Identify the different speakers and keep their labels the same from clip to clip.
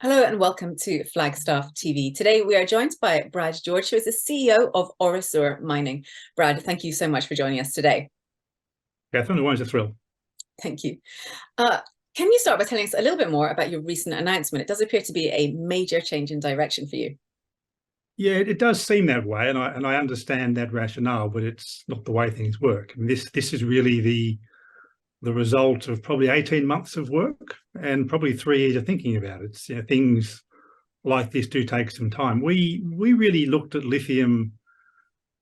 Speaker 1: Hello and welcome to Flagstaff TV. Today we are joined by Brad George, who is the CEO of Orosur Mining. Brad, thank you so much for joining us today.
Speaker 2: Catherine, always a thrill.
Speaker 1: Thank you. Can you start by telling us a little bit more about your recent announcement? It does appear to be a major change in direction for you.
Speaker 2: Yeah, it does seem that way, and I understand that rationale, but it's not the way things work. I mean, this is really the result of probably 18 months of work and probably 3 years of thinking about it. Things like this do take some time. We really looked at lithium,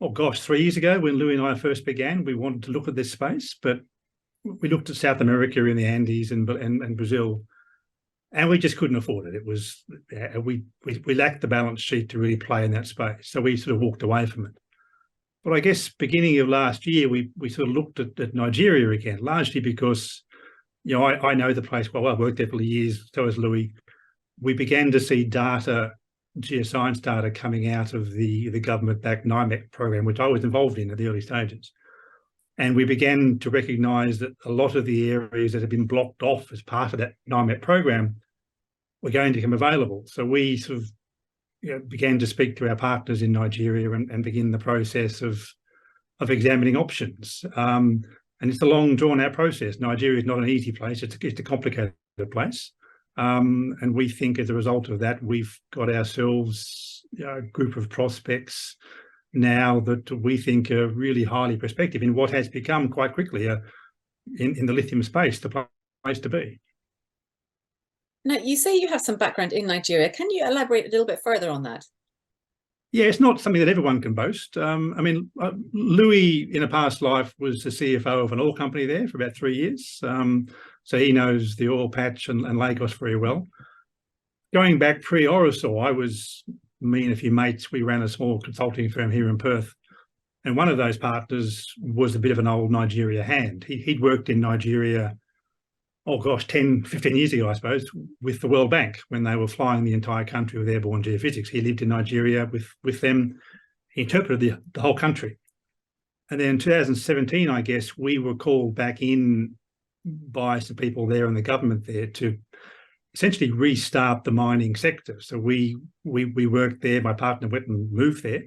Speaker 2: oh gosh, 3 years ago when Louis and I first began. We wanted to look at this space, but we looked at South America in the Andes and Brazil, and we just couldn't afford it. It was we lacked the balance sheet to really play in that space, so we sort of walked away from it. But I guess beginning of last year, we sort of looked at Nigeria again, largely because I know the place well. I've worked there for years. So has Louis. We began to see data, geoscience data, coming out of the government-backed NIMEC program, which I was involved in at the early stages. And we began to recognise that a lot of the areas that had been blocked off as part of that NIMEC program were going to become available. So we sort of began to speak to our partners in Nigeria and begin the process of examining options. And it's a long, drawn-out process. Nigeria is not an easy place. It's a complicated place. And we think as a result of that, we've got ourselves a group of prospects now that we think are really highly prospective in what has become quite quickly in the lithium space, the place to be.
Speaker 1: Now, you say you have some background in Nigeria. Can you elaborate a little bit further on that?
Speaker 2: Yeah, it's not something that everyone can boast. Louis, in a past life, was the CFO of an oil company there for about 3 years. So he knows the oil patch and Lagos very well. Going back pre-Orosur, me and a few mates, we ran a small consulting firm here in Perth. And one of those partners was a bit of an old Nigeria hand. He'd worked in Nigeria, oh gosh, 10, 15 years ago, I suppose, with the World Bank when they were flying the entire country with airborne geophysics. He lived in Nigeria with them. He interpreted the whole country. And then in 2017, I guess, we were called back in by some people there in the government there to essentially restart the mining sector. So we worked there. My partner went and moved there.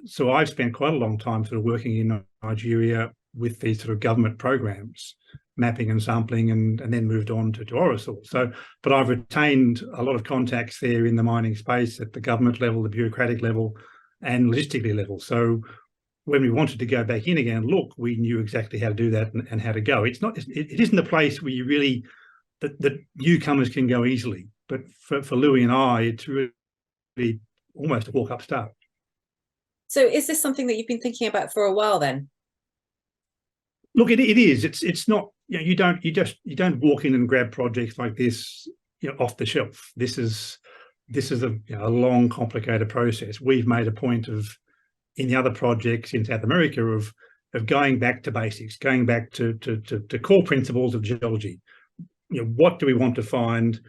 Speaker 2: So I've spent quite a long time sort of working in Nigeria with these sort of government programs, mapping and sampling, and then moved on to Orosur. So, but I've retained a lot of contacts there in the mining space at the government level, the bureaucratic level, and logistically level. So when we wanted to go back in again, look, we knew exactly how to do that and how to go. It isn't a place where you really that newcomers can go easily, but for Louis and I, it's really almost a walk-up start.
Speaker 1: So is this something that you've been thinking about for a while then?
Speaker 2: Look, it is. It's not. You don't walk in and grab projects like this off the shelf. This is a long, complicated process. We've made a point of, in the other projects in South America, of going back to basics, going back to core principles of geology. What do we want to find?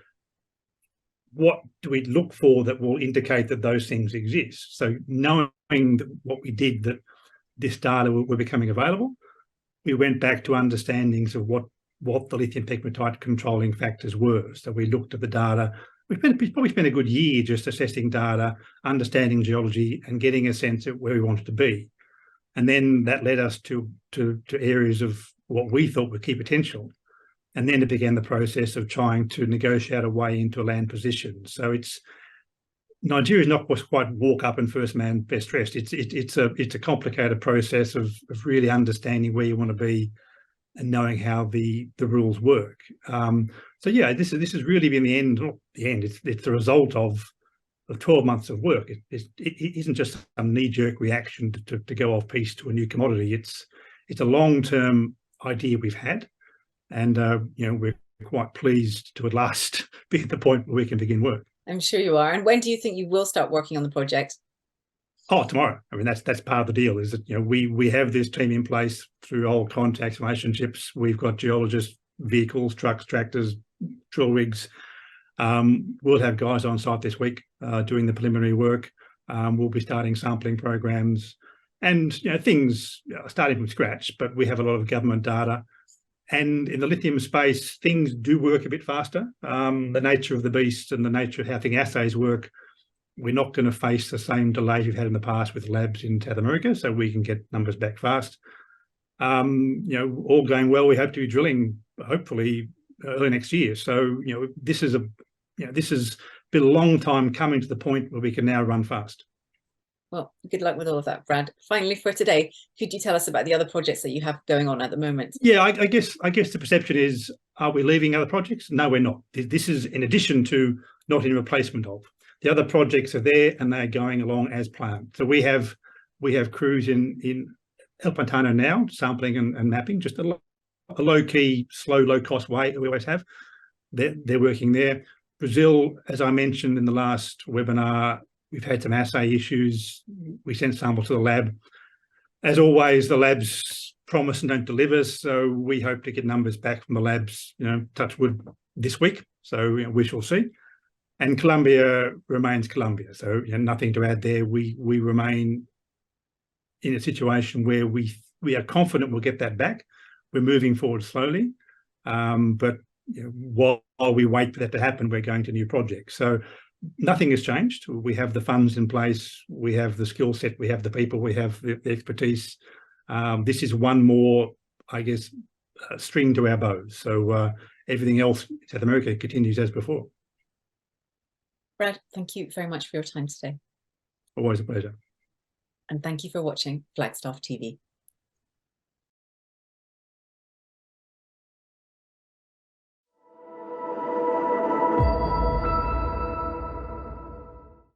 Speaker 2: What do we look for that will indicate that those things exist? So knowing that what we did, that this data were becoming available, we went back to understandings of what the lithium pegmatite controlling factors were. So we looked at the data. We've probably spent a good year just assessing data, understanding geology, and getting a sense of where we wanted to be. And then that led us to areas of what we thought were key potential. And then it began the process of trying to negotiate a way into a land position. So Nigeria is not quite walk up and first man best dressed. It's a complicated process of really understanding where you want to be and knowing how the rules work. So yeah, this has really been the end. It's the result of 12 months of work. It isn't just a knee-jerk reaction to go off piece to a new commodity. It's a long-term idea we've had. And we're quite pleased to at last be at the point where we can begin work.
Speaker 1: I'm sure you are. And when do you think you will start working on the project?
Speaker 2: Oh, tomorrow. I mean, that's part of the deal. Is that we have this team in place through old contacts, relationships. We've got geologists, vehicles, trucks, tractors, drill rigs. We'll have guys on site this week doing the preliminary work. We'll be starting sampling programs, and things starting from scratch. But we have a lot of government data. And in the lithium space, things do work a bit faster. The nature of the beast and the nature of how the assays work, we're not going to face the same delays we've had in the past with labs in South America, so we can get numbers back fast. All going well, we hope to be drilling hopefully early next year. So, this has been a long time coming to the point where we can now run fast.
Speaker 1: Well, good luck with all of that, Brad. Finally, for today, could you tell us about the other projects that you have going on at the moment?
Speaker 2: Yeah, I guess the perception is, are we leaving other projects? No, we're not. This is in addition to, not in replacement of. The other projects are there and they're going along as planned. So we have crews in El Pantano now, sampling and mapping, just a low-key, slow, low-cost way that we always have. They're working there. Brazil, as I mentioned in the last webinar, we've had some assay issues. We sent samples to the lab. As always, the labs promise and don't deliver, so we hope to get numbers back from the labs, touch wood, this week. So we shall see. And Colombia remains Colombia, so nothing to add there. We remain in a situation where we are confident we'll get that back. We're moving forward slowly, but while we wait for that to happen, we're going to new projects. So nothing has changed. We have the funds in place, we have the skill set, we have the people, we have the expertise. This is one more, I guess, string to our bows. So everything else in South America continues as before.
Speaker 1: Brad, thank you very much for your time today.
Speaker 2: Always a pleasure.
Speaker 1: And thank you for watching Flagstaff TV.